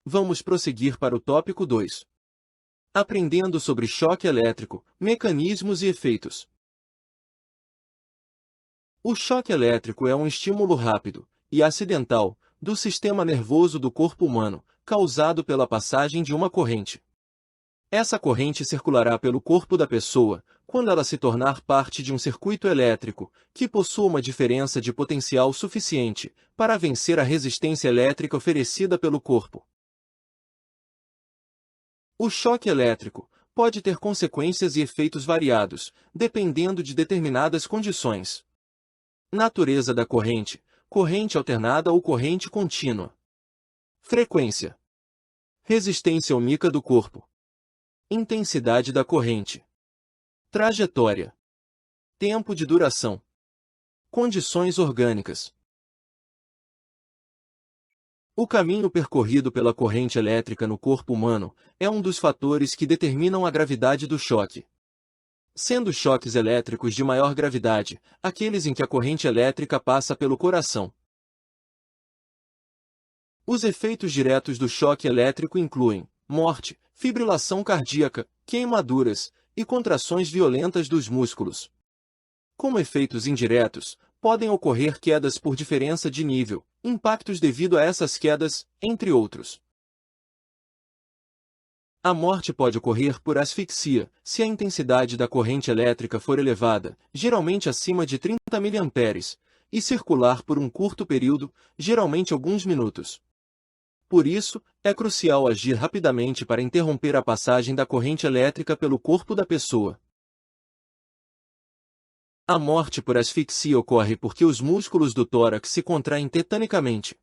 vamos prosseguir para o tópico 2. Aprendendo sobre choque elétrico, mecanismos e efeitos. O choque elétrico é um estímulo rápido e acidental do sistema nervoso do corpo humano, causado pela passagem de uma corrente. Essa corrente circulará pelo corpo da pessoa quando ela se tornar parte de um circuito elétrico que possua uma diferença de potencial suficiente para vencer a resistência elétrica oferecida pelo corpo. O choque elétrico pode ter consequências e efeitos variados, dependendo de determinadas condições. Natureza da corrente: corrente alternada ou corrente contínua. Frequência. Resistência ohmica do corpo. Intensidade da corrente. Trajetória. Tempo de duração. Condições orgânicas. O caminho percorrido pela corrente elétrica no corpo humano é um dos fatores que determinam a gravidade do choque. Sendo choques elétricos de maior gravidade, aqueles em que a corrente elétrica passa pelo coração. Os efeitos diretos do choque elétrico incluem morte, fibrilação cardíaca, queimaduras e contrações violentas dos músculos. Como efeitos indiretos, podem ocorrer quedas por diferença de nível, impactos devido a essas quedas, entre outros. A morte pode ocorrer por asfixia, se a intensidade da corrente elétrica for elevada, geralmente acima de 30 mA, e circular por um curto período, geralmente alguns minutos. Por isso, é crucial agir rapidamente para interromper a passagem da corrente elétrica pelo corpo da pessoa. A morte por asfixia ocorre porque os músculos do tórax se contraem tetanicamente.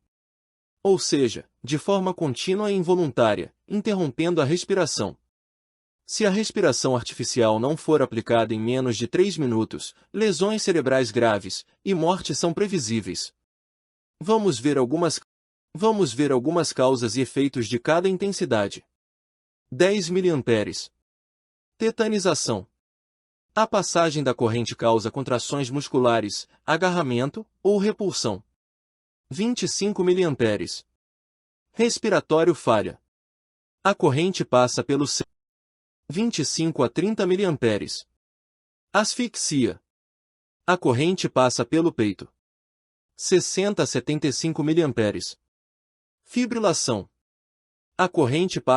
Ou seja, de forma contínua e involuntária, interrompendo a respiração. Se a respiração artificial não for aplicada em menos de 3 minutos, lesões cerebrais graves e morte são previsíveis. Vamos ver algumas causas e efeitos de cada intensidade. 10 mA. Tetanização. A passagem da corrente causa contrações musculares, agarramento ou repulsão. 25 mA. Respiratório falha. A corrente passa pelo cérebro. 25 a 30 mA. Asfixia. A corrente passa pelo peito. 60 a 75 mA. Fibrilação. A corrente passa.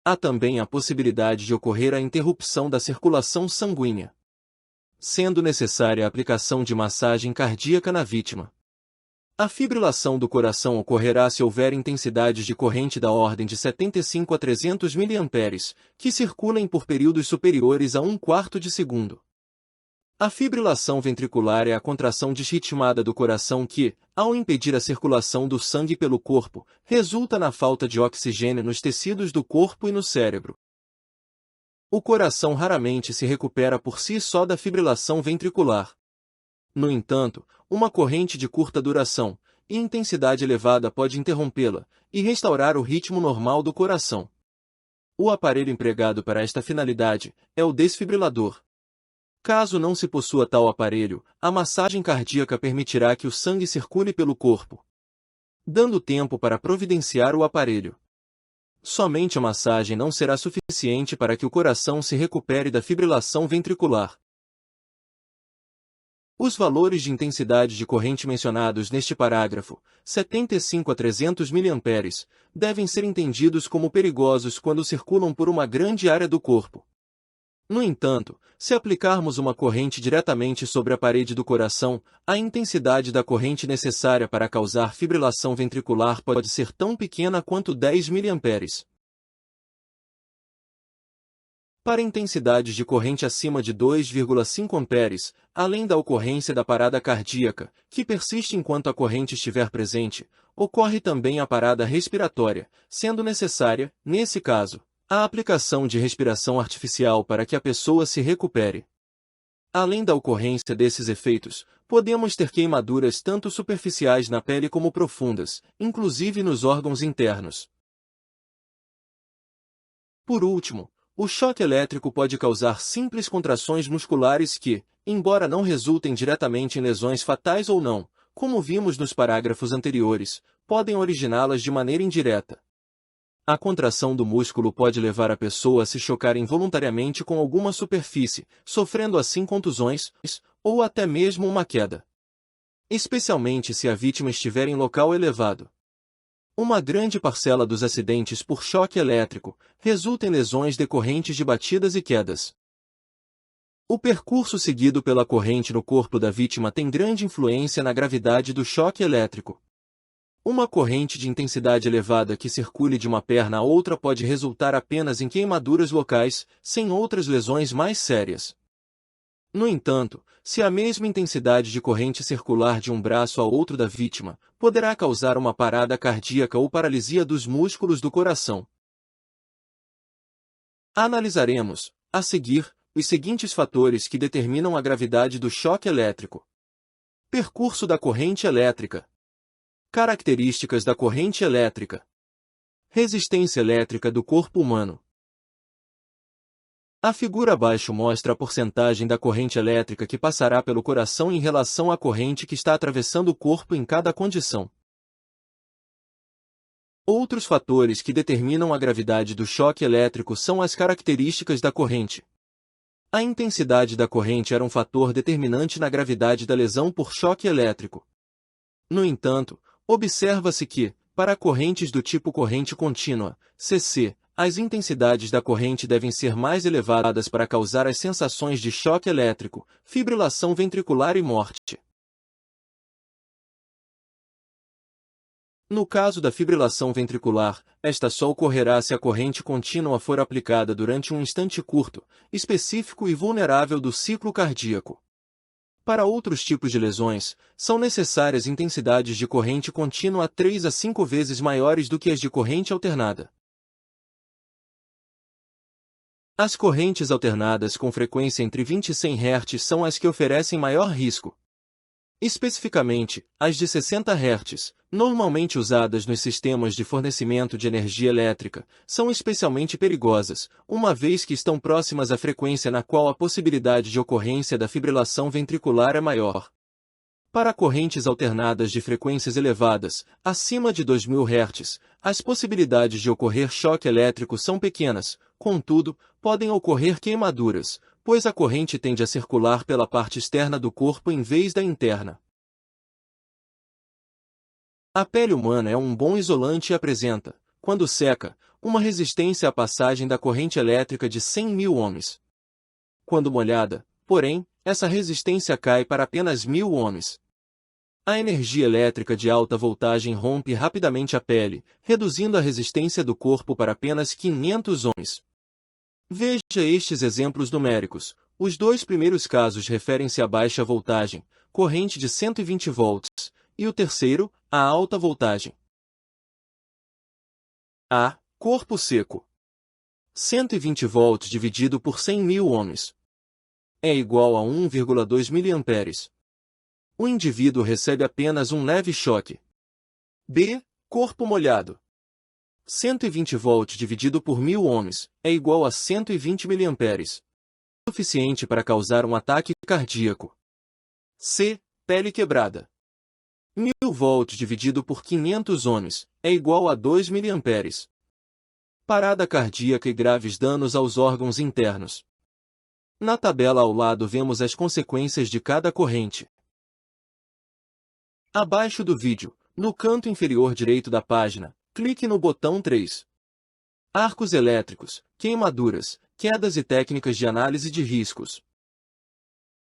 Há também a possibilidade de ocorrer a interrupção da circulação sanguínea, sendo necessária a aplicação de massagem cardíaca na vítima. A fibrilação do coração ocorrerá se houver intensidades de corrente da ordem de 75 a 300 mA, que circulem por períodos superiores a 1/4 de segundo. A fibrilação ventricular é a contração desritmada do coração que, ao impedir a circulação do sangue pelo corpo, resulta na falta de oxigênio nos tecidos do corpo e no cérebro. O coração raramente se recupera por si só da fibrilação ventricular. No entanto, uma corrente de curta duração e intensidade elevada pode interrompê-la e restaurar o ritmo normal do coração. O aparelho empregado para esta finalidade é o desfibrilador. Caso não se possua tal aparelho, a massagem cardíaca permitirá que o sangue circule pelo corpo, dando tempo para providenciar o aparelho. Somente a massagem não será suficiente para que o coração se recupere da fibrilação ventricular. Os valores de intensidade de corrente mencionados neste parágrafo, 75 a 300 mA, devem ser entendidos como perigosos quando circulam por uma grande área do corpo. No entanto, se aplicarmos uma corrente diretamente sobre a parede do coração, a intensidade da corrente necessária para causar fibrilação ventricular pode ser tão pequena quanto 10 mA. Para intensidades de corrente acima de 2,5 amperes, além da ocorrência da parada cardíaca, que persiste enquanto a corrente estiver presente, ocorre também a parada respiratória, sendo necessária, nesse caso, a aplicação de respiração artificial para que a pessoa se recupere. Além da ocorrência desses efeitos, podemos ter queimaduras tanto superficiais na pele como profundas, inclusive nos órgãos internos. Por último, o choque elétrico pode causar simples contrações musculares que, embora não resultem diretamente em lesões fatais ou não, como vimos nos parágrafos anteriores, podem originá-las de maneira indireta. A contração do músculo pode levar a pessoa a se chocar involuntariamente com alguma superfície, sofrendo assim contusões, ou até mesmo uma queda. Especialmente se a vítima estiver em local elevado. Uma grande parcela dos acidentes por choque elétrico resulta em lesões decorrentes de batidas e quedas. O percurso seguido pela corrente no corpo da vítima tem grande influência na gravidade do choque elétrico. Uma corrente de intensidade elevada que circule de uma perna a outra pode resultar apenas em queimaduras locais, sem outras lesões mais sérias. No entanto, se a mesma intensidade de corrente circular de um braço a outro da vítima, poderá causar uma parada cardíaca ou paralisia dos músculos do coração. Analisaremos, a seguir, os seguintes fatores que determinam a gravidade do choque elétrico. Percurso da corrente elétrica. Características da corrente elétrica. Resistência elétrica do corpo humano. A figura abaixo mostra a porcentagem da corrente elétrica que passará pelo coração em relação à corrente que está atravessando o corpo em cada condição. Outros fatores que determinam a gravidade do choque elétrico são as características da corrente. A intensidade da corrente era um fator determinante na gravidade da lesão por choque elétrico. No entanto, observa-se que, para correntes do tipo corrente contínua, CC, as intensidades da corrente devem ser mais elevadas para causar as sensações de choque elétrico, fibrilação ventricular e morte. No caso da fibrilação ventricular, esta só ocorrerá se a corrente contínua for aplicada durante um instante curto, específico e vulnerável do ciclo cardíaco. Para outros tipos de lesões, são necessárias intensidades de corrente contínua 3 a 5 vezes maiores do que as de corrente alternada. As correntes alternadas com frequência entre 20 e 100 Hz são as que oferecem maior risco. Especificamente, as de 60 Hz, normalmente usadas nos sistemas de fornecimento de energia elétrica, são especialmente perigosas, uma vez que estão próximas à frequência na qual a possibilidade de ocorrência da fibrilação ventricular é maior. Para correntes alternadas de frequências elevadas, acima de 2000 Hz, as possibilidades de ocorrer choque elétrico são pequenas, contudo, podem ocorrer queimaduras, pois a corrente tende a circular pela parte externa do corpo em vez da interna. A pele humana é um bom isolante e apresenta, quando seca, uma resistência à passagem da corrente elétrica de 100.000 ohms. Quando molhada, porém, essa resistência cai para apenas 1.000 ohms. A energia elétrica de alta voltagem rompe rapidamente a pele, reduzindo a resistência do corpo para apenas 500 ohms. Veja estes exemplos numéricos. Os dois primeiros casos referem-se à baixa voltagem, corrente de 120 volts, e o terceiro, a alta voltagem. A. Corpo seco. 120 volts dividido por 100.000 ohms é igual a 1,2 mA. O indivíduo recebe apenas um leve choque. B. Corpo molhado. 120 volts dividido por 1.000 ohms é igual a 120 mA. Suficiente para causar um ataque cardíaco. C. Pele quebrada. 1.000 volts dividido por 500 ohms é igual a 2 mA. Parada cardíaca e graves danos aos órgãos internos. Na tabela ao lado vemos as consequências de cada corrente. Abaixo do vídeo, no canto inferior direito da página, clique no botão 3. Arcos elétricos, queimaduras, quedas e técnicas de análise de riscos.